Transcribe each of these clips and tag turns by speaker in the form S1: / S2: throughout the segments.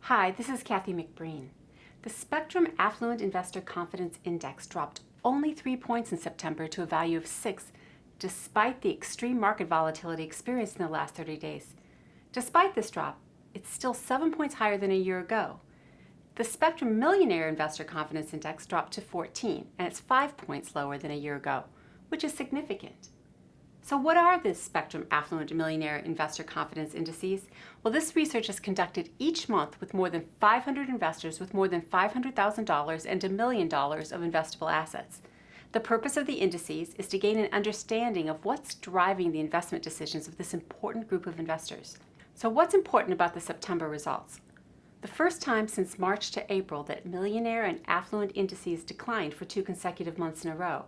S1: Hi, this is Cathy McBreen. The Spectrem Affluent Investor Confidence Index dropped only 3 points in September to a value of 6, despite the extreme market volatility experienced in the last 30 days. Despite this drop, it's still 7 points higher than a year ago. The Spectrem Millionaire Investor Confidence Index dropped to 14, and it's 5 points lower than a year ago, which is significant. So what are the Spectrem Affluent Millionaire Investor Confidence Indices? Well, this research is conducted each month with more than 500 investors with more than $500,000 and $1 million of investable assets. The purpose of the indices is to gain an understanding of what's driving the investment decisions of this important group of investors. So what's important about the September results? The first time since March to April that Millionaire and Affluent indices declined for 2 consecutive months in a row.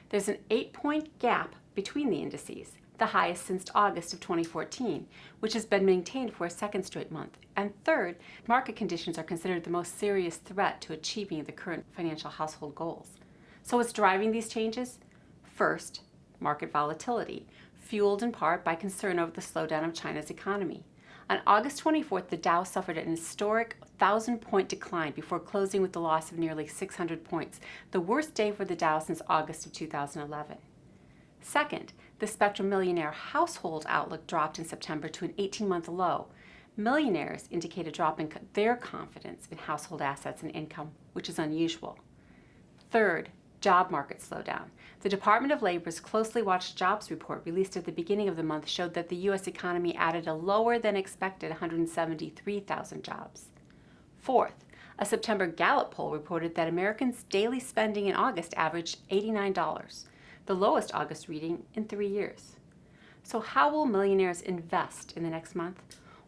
S1: There's an 8-point gap between the indices, the highest since August of 2014, which has been maintained for a second straight month. And third, market conditions are considered the most serious threat to achieving the current financial household goals. So what's driving these changes? First, market volatility, fueled in part by concern over the slowdown of China's economy. On August 24th, the Dow suffered an historic 1,000-point decline before closing with the loss of nearly 600 points, the worst day for the Dow since August of 2011. Second, the Spectrem Millionaire household outlook dropped in September to an 18-month low. Millionaires indicate a drop in their confidence in household assets and income, which is unusual. Third, job market slowdown. The Department of Labor's closely watched jobs report released at the beginning of the month showed that the U.S. economy added a lower than expected 173,000 jobs. Fourth, a September Gallup poll reported that Americans' daily spending in August averaged $89, the lowest August reading in 3 years. So how will millionaires invest in the next month?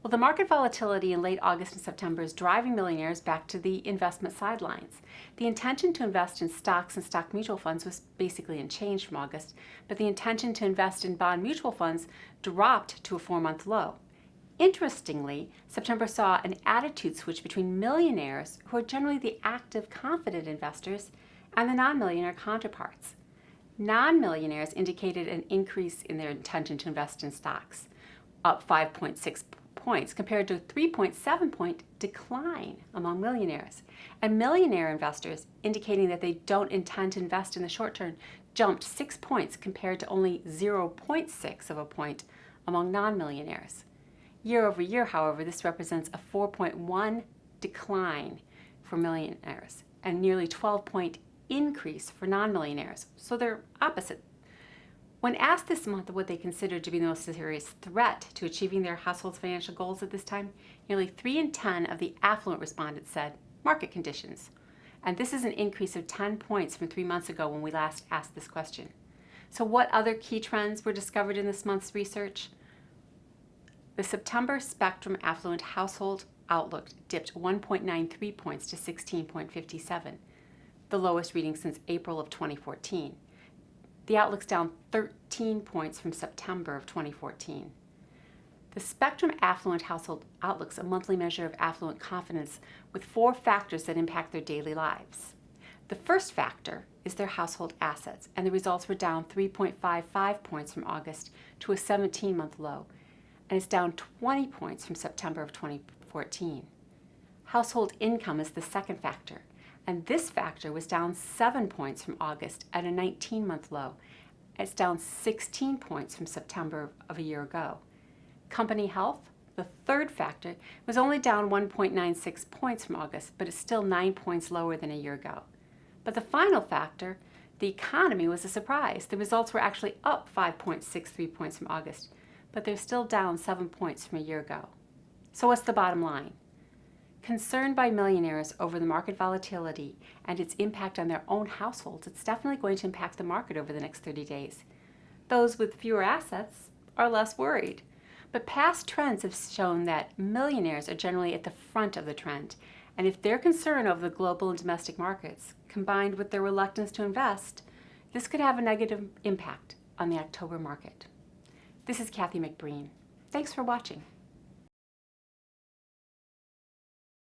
S1: Well, the market volatility in late August and September is driving millionaires back to the investment sidelines. The intention to invest in stocks and stock mutual funds was basically unchanged from August, but the intention to invest in bond mutual funds dropped to a 4-month low. Interestingly, September saw an attitude switch between millionaires, who are generally the active, confident investors, and the non-millionaire counterparts. Non-millionaires indicated an increase in their intention to invest in stocks, up 5.6 points compared to a 3.7-point decline among millionaires. And millionaire investors indicating that they don't intend to invest in the short term jumped 6 points compared to only 0.6 of a point among non-millionaires. Year over year, however, this represents a 4.1 decline for millionaires and nearly 12-point increase for non-millionaires. So they're opposite. When asked this month what they considered to be the most serious threat to achieving their household's financial goals at this time, nearly 3 in 10 of the affluent respondents said market conditions. And this is an increase of 10 points from 3 months ago when we last asked this question. So what other key trends were discovered in this month's research? The September Spectrem Affluent Household Outlook dipped 1.93 points to 16.57, the lowest reading since April of 2014. The outlook's down 13 points from September of 2014. The Spectrem Affluent Household Outlook's a monthly measure of affluent confidence with 4 factors that impact their daily lives. The first factor is their household assets, and the results were down 3.55 points from August to a 17-month low, and it's down 20 points from September of 2014. Household income is the second factor, and this factor was down 7 points from August at a 19-month low. It's down 16 points from September of a year ago. Company health, the third factor, was only down 1.96 points from August, but it's still 9 points lower than a year ago. But the final factor, the economy, was a surprise. The results were actually up 5.63 points from August, but they're still down 7 points from a year ago. So what's the bottom line? Concerned by millionaires over the market volatility and its impact on their own households, it's definitely going to impact the market over the next 30 days. Those with fewer assets are less worried. But past trends have shown that millionaires are generally at the front of the trend. And if their concern over the global and domestic markets, combined with their reluctance to invest, this could have a negative impact on the October market. This is Cathy McBreen. Thanks for watching.